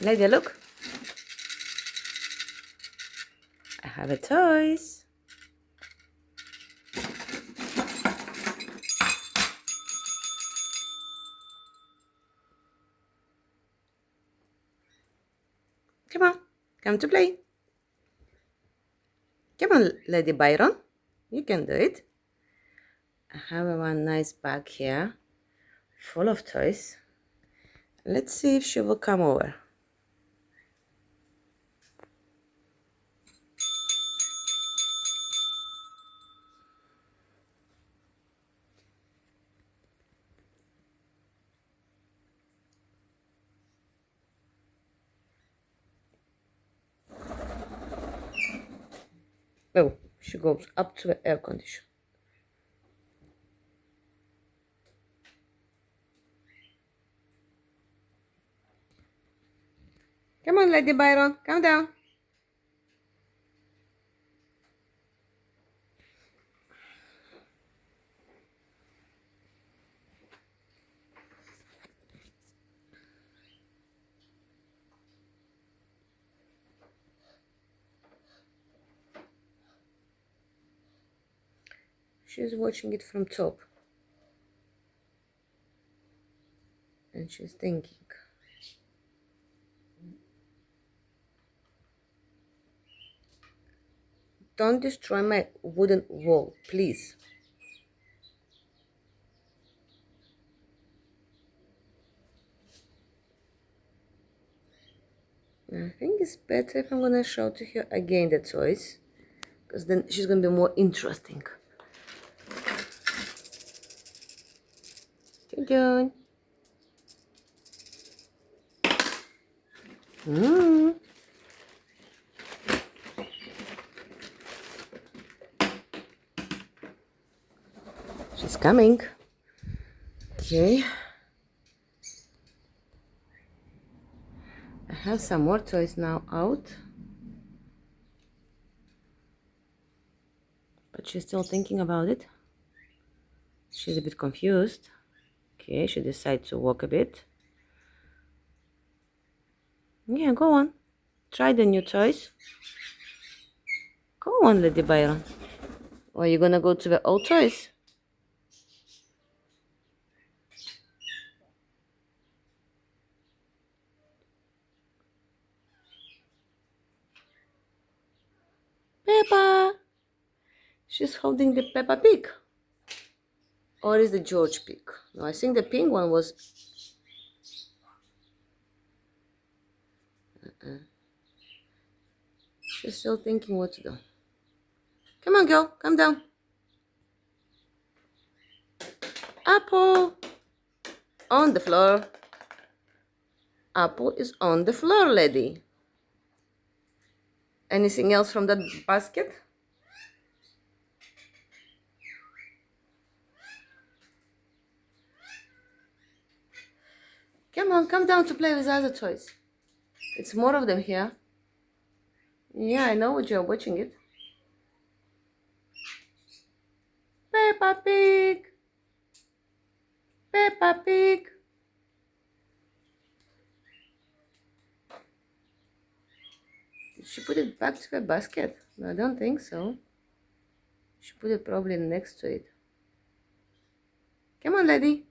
Lady, look. I have a toys. Come on, come to play. Come on, Lady Byron. You can do it. I have one nice bag here full of toys. Let's see if she will come over. Oh, she goes up to the air conditioner. Come on, Lady Byron, come down. She's watching it from top. And she's thinking. Don't destroy my wooden wall, please. I think it's better if I'm gonna show to her again the toys, because then she's gonna be more interesting. Dun. She's coming. Okay. I have some more toys now out. But she's still thinking about it. She's a bit confused. Okay, she decides to walk a bit. Yeah, go on. Try the new toys. Go on, Lady Byron. Or are you gonna go to the old toys? Peppa! She's holding the Peppa Pig. Or is the George Pig? No, I think the pink one was... She's still thinking what to do. Come on, girl. Come down. Apple! On the floor. Apple is on the floor, lady. Anything else from that basket? Come on, come down to play with other toys. It's more of them here. Yeah, I know what you're watching it. Peppa Pig! Peppa Pig! Did she put it back to the basket? No, I don't think so. She put it probably next to it. Come on, lady.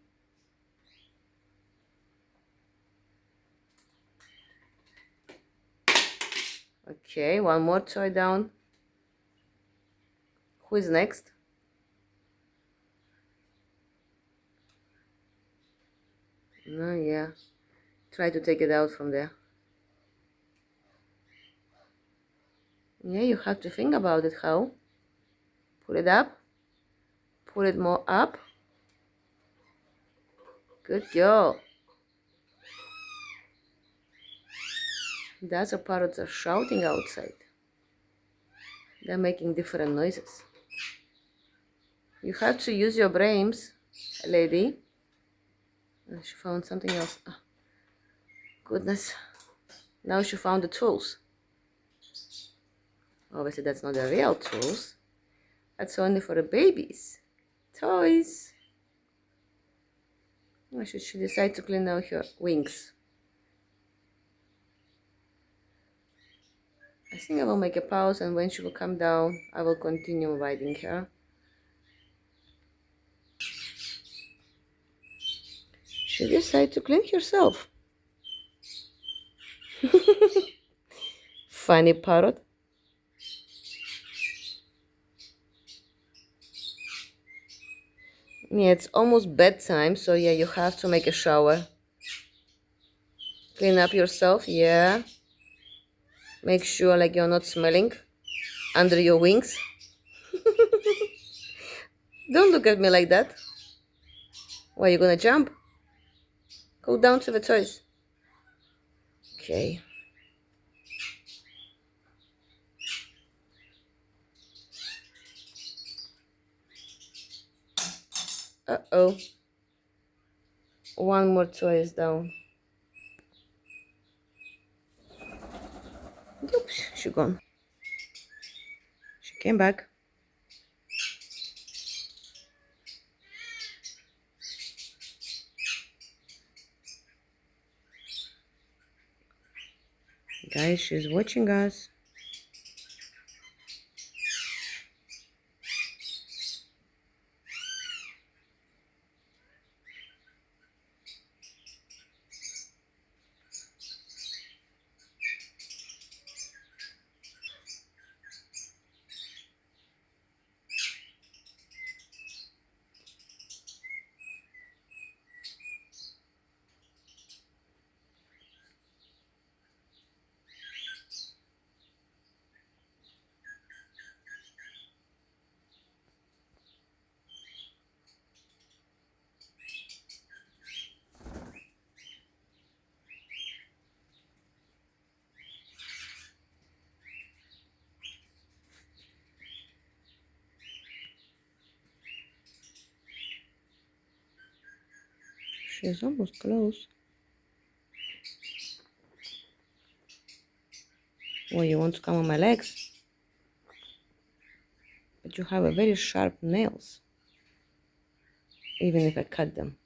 Okay, one more toy down. Who is next? No, yeah. Try to take it out from there. Yeah, you have to think about it. How? Put it up. Put it more up. Good girl. The other parrots are shouting outside. They're making different noises. You have to use your brains, lady. She found something else. Oh, goodness. Now she found the tools. Obviously, that's not the real tools. That's only for the babies. Toys. Or should she decide to clean out her wings? I think I will make a pause, and when she will come down, I will continue riding her. She decided to clean herself. Funny parrot. Yeah, it's almost bedtime, so yeah, you have to make a shower. Clean up yourself, yeah. Make sure like you're not smelling under your wings. Don't look at me like that. Why, you gonna jump? Go down to the toys. Okay. Uh-oh. One more toy is down. Oops, she gone. She came back. Guys, she's watching us. She's almost close. Well, you want to come on my legs? But you have a very sharp nails. Even if I cut them.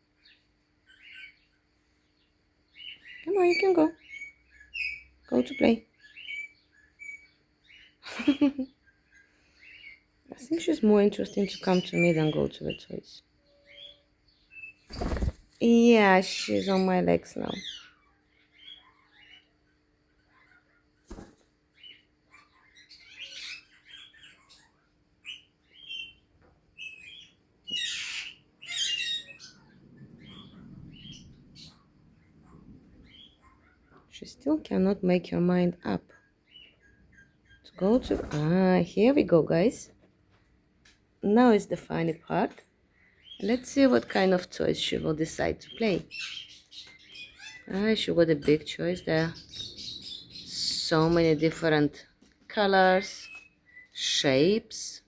Come on, you can go. Go to play. I think she's more interested to come to me than go to the toys. Yeah, she's on my legs now. She still cannot make her mind up to go to... here we go, guys. Now is the funny part. Let's see what kind of toys she will decide to play. She got a big choice there. So many different colors, shapes.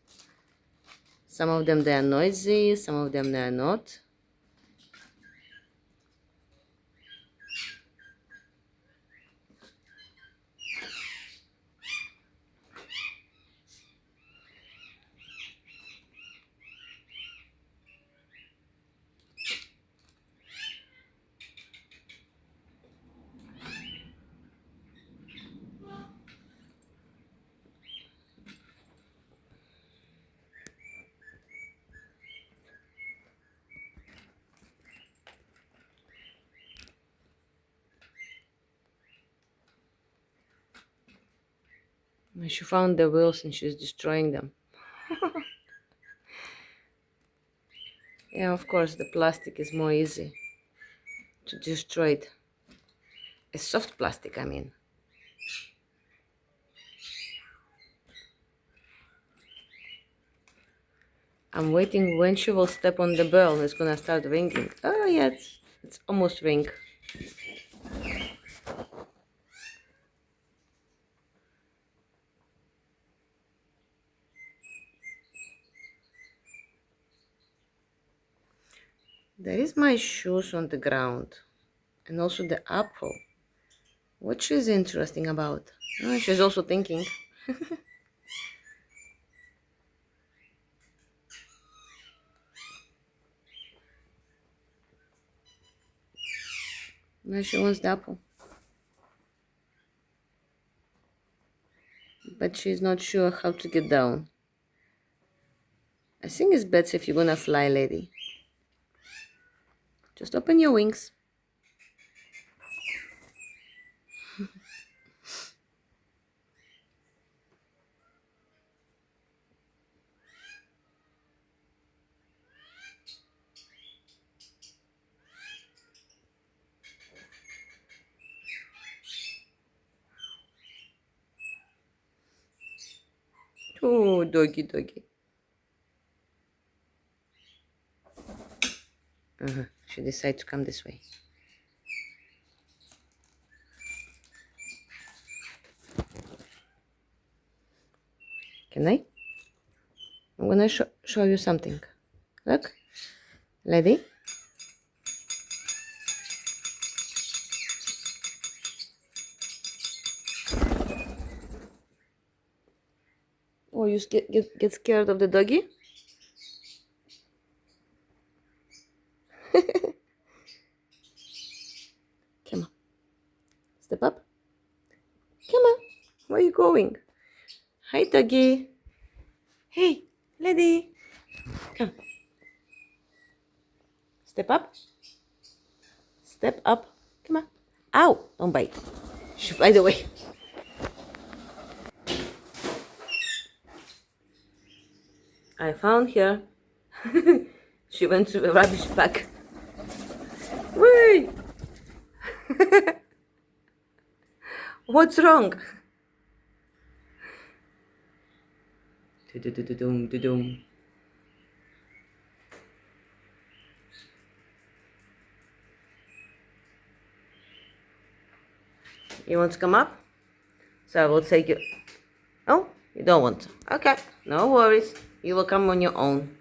Some of them they are noisy, some of them they are not. She found the wheels and she's destroying them. Yeah, of course, the plastic is more easy to destroy it. A soft plastic, I mean. I'm waiting when she will step on the bell and it's gonna start ringing. Oh, yeah, it's almost ring. There is my shoes on the ground and also the apple. What she's interesting about? Oh, she's also thinking. Now she wants the apple. but she's not sure how to get down. I think it's better if you're gonna fly, lady. Just open your wings. Oh, doggy, doggy. She decided to come this way. Can I? I'm gonna show you something. Look, lady. Oh, you get scared of the doggy? Come on. Step up. Come on. Where are you going? Hi, doggy. Hey, lady. Come. Step up. Step up. Come on. Ow! Don't bite. She flies away. I found her. She went to the rubbish bag. Wait! What's wrong? Do-do-do-do-doom. You want to come up? So I will take you. Oh, you don't want to. Okay, no worries. You will come on your own.